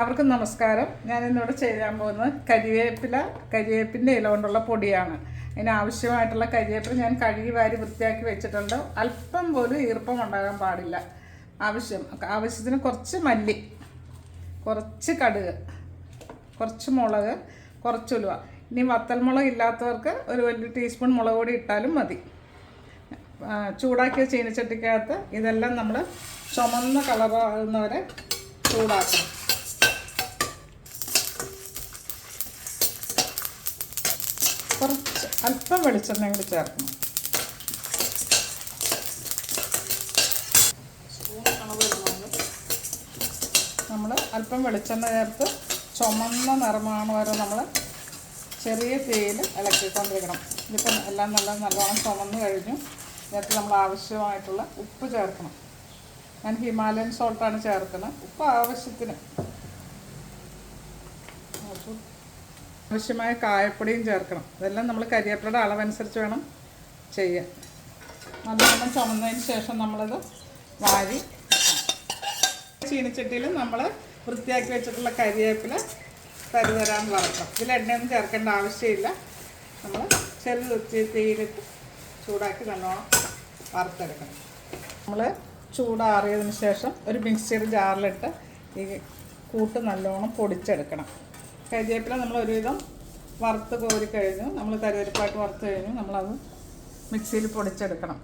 അവർക്ക് നമസ്കാരം. ഞാൻ ഇന്നിവിടെ ചെയ്യാൻ പോകുന്നത് കരിവേപ്പിൻ്റെ ഇല കൊണ്ടുള്ള പൊടിയാണ്. അതിനാവശ്യമായിട്ടുള്ള കരിവേപ്പില ഞാൻ കഴുകി വാരി വൃത്തിയാക്കി വെച്ചിട്ടുണ്ട്. അല്പം പോലും ഈർപ്പം ഉണ്ടാകാൻ പാടില്ല. ആവശ്യത്തിന് കുറച്ച് മല്ലി, കുറച്ച് കടുക്, കുറച്ച് മുളക്, കുറച്ച് ഉലുവ. ഇനി വത്തൽമുളക് ഇല്ലാത്തവർക്ക് ഒരു വലിയ ടീസ്പൂൺ മുളക് പൊടി ഇട്ടാലും മതി. ചൂടാക്കിയ ചീനച്ചട്ടിക്കകത്ത് ഇതെല്ലാം നമ്മൾ ചുമന്ന കളറാകുന്നവരെ ചൂടാക്കണം. കുറച്ച് അല്പം വെളിച്ചെണ്ണ കൂടി ചേർക്കണം. നമ്മൾ അല്പം വെളിച്ചെണ്ണ ചേർത്ത് ചുമന്ന നിറമാണ് വരെ നമ്മൾ ചെറിയ തീയിൽ ഇളക്കിക്കൊണ്ടിരിക്കണം. ഇതിപ്പം എല്ലാം നല്ലോണം ചുമന്ന് കഴിഞ്ഞു. ഇതിനകത്ത് നമ്മൾ ആവശ്യമായിട്ടുള്ള ഉപ്പ് ചേർക്കണം. ഞാൻ ഹിമാലയൻ സോൾട്ടാണ് ചേർക്കുന്നത്. ഉപ്പ് ആവശ്യത്തിന്. ആവശ്യമായ കായപ്പൊടിയും ചേർക്കണം. ഇതെല്ലാം നമ്മൾ കരിവേപ്പിലയുടെ അളവനുസരിച്ച് വേണം ചെയ്യാൻ. നല്ലോണം ചുമന്നതിന് ശേഷം നമ്മളിത് വാരി ചീനച്ചട്ടിയിൽ നമ്മൾ വൃത്തിയാക്കി വെച്ചിട്ടുള്ള കരിവേപ്പില തരുതരാൻ വറക്കണം. ഇതിൽ എണ്ണയൊന്നും ചേർക്കേണ്ട ആവശ്യമില്ല. നമ്മൾ ചെറു തീയിലിട്ട് ചൂടാക്കി നല്ലോണം വറുത്തെടുക്കണം. നമ്മൾ ചൂടാറിയതിന് ശേഷം ഒരു മിക്സിയുടെ ജാറിലിട്ട് ഈ കൂട്ട് നല്ലോണം പൊടിച്ചെടുക്കണം. കരിവേപ്പില നമ്മൾ ഒരുവിധം വറുത്ത് കോരി കഴിഞ്ഞു. നമ്മൾ തരിതരിപ്പായിട്ട് വറുത്ത് കഴിഞ്ഞു. നമ്മളത് മിക്സിയിൽ പൊടിച്ചെടുക്കണം.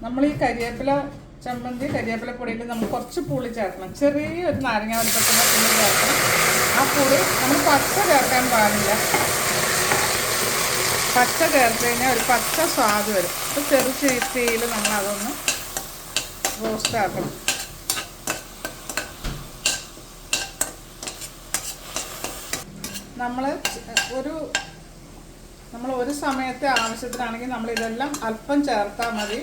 നമ്മൾ ഈ കരിവേപ്പില പൊടിയിൽ നമ്മൾ കുറച്ച് പുളി ചേർക്കണം. ചെറിയൊരു നാരങ്ങ വലുപ്പത്തിൻ്റെ പുളി ചേർക്കണം. ആ പുളി നമ്മൾ പച്ച ചേർക്കാൻ പാടില്ല. പച്ച ചേർത്ത് കഴിഞ്ഞാൽ ഒരു പച്ച സ്വാദ് വരും. അപ്പോൾ ചെറു തീയിൽ നമ്മളതൊന്ന് റോസ്റ്റ് ആക്കണം. നമ്മൾ ഒരു സമയത്തെ ആവശ്യത്തിനാണെങ്കിൽ നമ്മളിതെല്ലാം അല്പം ചേർത്താൽ മതി.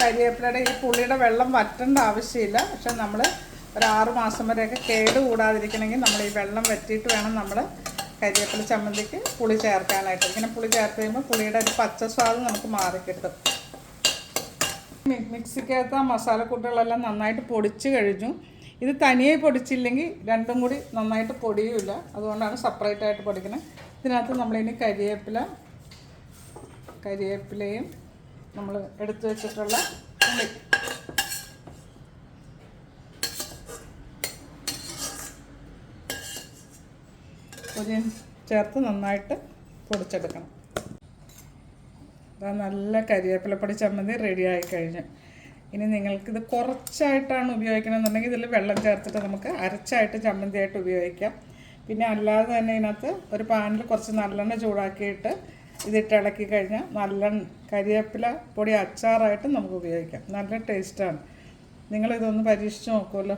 കരിവേപ്പിലയുടെ ഈ പുളിയുടെ വെള്ളം വറ്റേണ്ട ആവശ്യമില്ല. പക്ഷെ നമ്മൾ ഒരു 6 മാസം വരെയൊക്കെ കേട് കൂടാതിരിക്കണമെങ്കിൽ നമ്മൾ ഈ വെള്ളം വറ്റിയിട്ട് വേണം നമ്മൾ കരിവേപ്പില ചമ്മന്തിക്ക് പുളി ചേർക്കാനായിട്ട്. ഇങ്ങനെ പുളി ചേർത്ത് കഴിയുമ്പോൾ പുളിയുടെ ഒരു പച്ച സ്വാദ് നമുക്ക് മാറിക്കിട്ടും. മിക്സിക്കകത്ത് ആ മസാലക്കൂട്ടുകളെല്ലാം നന്നായിട്ട് പൊടിച്ച് കഴിഞ്ഞു. ഇത് തനിയെ പൊടിച്ചില്ലെങ്കിൽ രണ്ടും കൂടി നന്നായിട്ട് പൊടിയുമില്ല. അതുകൊണ്ടാണ് സെപ്പറേറ്റ് ആയിട്ട് പൊടിക്കുന്നത്. ഇതിനകത്ത് നമ്മളിനി കരിവേപ്പിലയും നമ്മൾ എടുത്തു വെച്ചിട്ടുള്ള പുളി പൊടിയും ചേർത്ത് നന്നായിട്ട് പൊടിച്ചെടുക്കണം. നല്ല കരിവേപ്പിലപ്പൊടി ചമ്മന്തി റെഡിയായി കഴിഞ്ഞു. ഇനി നിങ്ങൾക്കിത് കുറച്ചായിട്ടാണ് ഉപയോഗിക്കണമെന്നുണ്ടെങ്കിൽ ഇതിൽ വെള്ളം ചേർത്തിട്ട് നമുക്ക് അരച്ചായിട്ട് ചമ്മന്തിയായിട്ട് ഉപയോഗിക്കാം. പിന്നെ അല്ലാതെ തന്നെ ഇതിനകത്ത് ഒരു പാനിൽ കുറച്ച് നല്ലെണ്ണ ചൂടാക്കിയിട്ട് ഇതിട്ട് ഇളക്കി കഴിഞ്ഞാൽ കരിവേപ്പില പൊടി അച്ചാറായിട്ട് നമുക്ക് ഉപയോഗിക്കാം. നല്ല ടേസ്റ്റാണ്. നിങ്ങളിതൊന്ന് പരീക്ഷിച്ച് നോക്കുമല്ലോ.